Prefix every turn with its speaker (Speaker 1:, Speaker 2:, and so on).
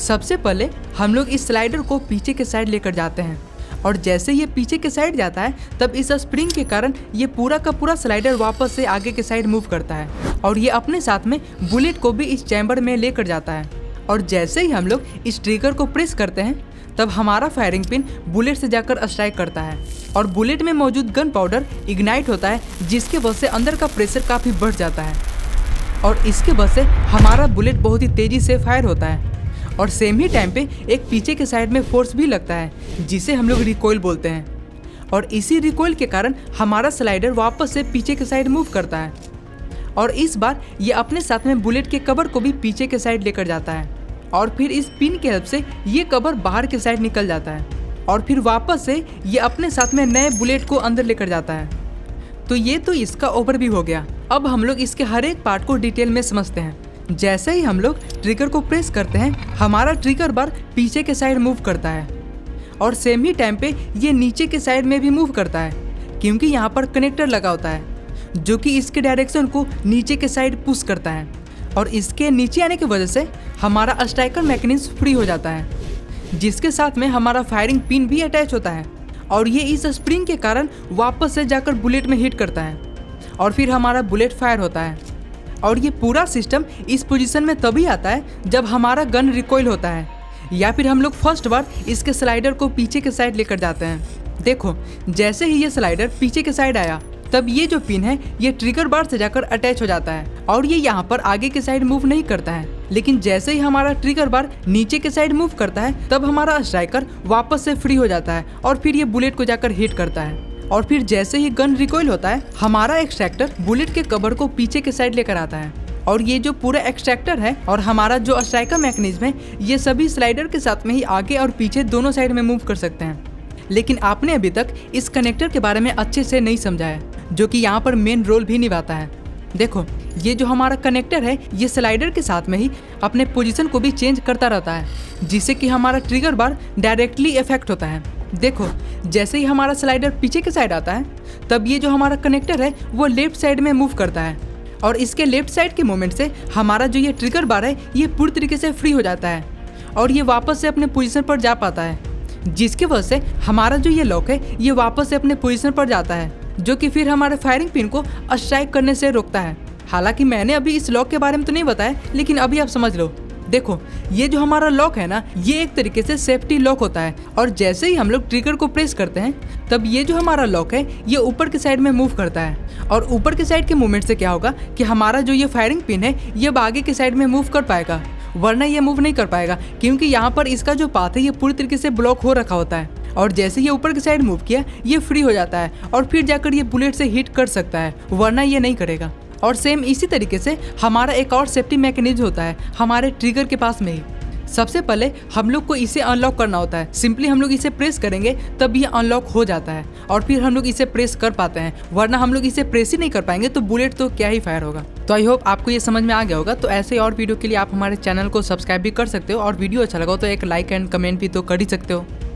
Speaker 1: सबसे पहले हम लोग इस स्लाइडर को पीछे के साइड लेकर जाते हैं और जैसे ये पीछे के साइड जाता है तब इस स्प्रिंग के कारण ये पूरा का पूरा स्लाइडर वापस से आगे के साइड मूव करता है और ये अपने साथ में बुलेट को भी इस चैम्बर में लेकर जाता है। और जैसे ही हम लोग इस ट्रिगर को प्रेस करते हैं तब हमारा फायरिंग पिन बुलेट से जाकर स्ट्राइक करता है और बुलेट में मौजूद गन पाउडर इग्नाइट होता है, जिसके वजह से अंदर का प्रेशर काफ़ी बढ़ जाता है और इसके वजह से हमारा बुलेट बहुत ही तेज़ी से फायर होता है। और सेम ही टाइम पे एक पीछे के साइड में फोर्स भी लगता है जिसे हम लोग रिकॉइल बोलते हैं और इसी रिकॉइल के कारण हमारा स्लाइडर वापस से पीछे के साइड मूव करता है और इस बार ये अपने साथ में बुलेट के कवर को भी पीछे के साइड लेकर जाता है और फिर इस पिन की हेल्प से ये कवर बाहर के साइड निकल जाता है और फिर वापस से ये अपने साथ में नए बुलेट को अंदर लेकर जाता है। तो ये तो इसका ओवरव्यू हो गया। अब हम लोग इसके हर एक पार्ट को डिटेल में समझते हैं। जैसे ही हम लोग ट्रिगर को प्रेस करते हैं हमारा ट्रिगर बार पीछे के साइड मूव करता है और सेम ही टाइम पे ये नीचे के साइड में भी मूव करता है क्योंकि यहाँ पर कनेक्टर लगा होता है जो कि इसके डायरेक्शन को नीचे के साइड पुश करता है और इसके नीचे आने की वजह से हमारा स्ट्राइकर मैकेनिज्म फ्री हो जाता है जिसके साथ में हमारा फायरिंग पिन भी अटैच होता है और ये इस स्प्रिंग के कारण वापस से जाकर बुलेट में हिट करता है और फिर हमारा बुलेट फायर होता है। और ये पूरा सिस्टम इस पोजीशन में तभी आता है जब हमारा गन रिकॉइल होता है या फिर हम लोग फर्स्ट बार इसके स्लाइडर को पीछे के साइड लेकर जाते हैं। देखो जैसे ही ये स्लाइडर पीछे के साइड आया तब ये जो पिन है ये ट्रिगर बार से जाकर अटैच हो जाता है और ये यहाँ पर आगे के साइड मूव नहीं करता है, लेकिन जैसे ही हमारा ट्रिगर बार नीचे के साइड मूव करता है तब हमारा स्ट्राइकर वापस से फ्री हो जाता है और फिर ये बुलेट को जाकर हिट करता है। और फिर जैसे ही गन रिकॉइल होता है हमारा एक्सट्रैक्टर बुलेट के कवर को पीछे के साइड लेकर आता है और ये जो पूरा एक्सट्रैक्टर है और हमारा जो स्ट्राइकर मैकेनिज्म है ये सभी स्लाइडर के साथ में ही आगे और पीछे दोनों साइड में मूव कर सकते हैं। लेकिन आपने अभी तक इस कनेक्टर के बारे में अच्छे से नहीं समझा है जो कि यहाँ पर मेन रोल भी निभाता है। देखो ये जो हमारा कनेक्टर है ये स्लाइडर के साथ में ही अपने पोजीशन को भी चेंज करता रहता है जिससे कि हमारा ट्रिगर बार डायरेक्टली इफेक्ट होता है। देखो जैसे ही हमारा स्लाइडर पीछे के साइड आता है तब ये जो हमारा कनेक्टर है वो लेफ्ट साइड में मूव करता है और इसके लेफ्ट साइड के मोमेंट से हमारा जो ये ट्रिगर बार है ये पूरी तरीके से फ्री हो जाता है और ये वापस से अपने पोजीशन पर जा पाता है, जिसकी वजह से हमारा जो ये लॉक है ये वापस से अपने पोजीशन पर जाता है जो कि फिर हमारे फायरिंग पिन को स्ट्राइक करने से रोकता है। हालांकि मैंने अभी इस लॉक के बारे में तो नहीं बताया लेकिन अभी आप समझ लो। देखो ये जो हमारा लॉक है ना ये एक तरीके से सेफ्टी लॉक होता है और जैसे ही हम लोग ट्रिगर को प्रेस करते हैं तब ये जो हमारा लॉक है ये ऊपर के साइड में मूव करता है और ऊपर के साइड के मूवमेंट से क्या होगा कि हमारा जो ये फायरिंग पिन है ये अब आगे के साइड में मूव कर पाएगा, वरना ये मूव नहीं कर पाएगा क्योंकि यहाँ पर इसका जो पाथ है ये पूरी तरीके से ब्लॉक हो रखा होता है और जैसे ये ऊपर की साइड मूव किया ये फ्री हो जाता है और फिर जाकर ये बुलेट से हिट कर सकता है, वरना ये नहीं करेगा। और सेम इसी तरीके से हमारा एक और सेफ्टी मैकेनिज्म होता है हमारे ट्रिगर के पास में ही। सबसे पहले हम लोग को इसे अनलॉक करना होता है। सिंपली हम लोग इसे प्रेस करेंगे तब ये अनलॉक हो जाता है और फिर हम लोग इसे प्रेस कर पाते हैं, वरना हम लोग इसे प्रेस ही नहीं कर पाएंगे तो बुलेट तो क्या ही फायर होगा। तो आई होप आपको ये समझ में आ गया होगा। तो ऐसे और वीडियो के लिए आप हमारे चैनल को सब्सक्राइब भी कर सकते हो और वीडियो अच्छा लगा तो एक लाइक एंड कमेंट भी तो कर ही सकते हो।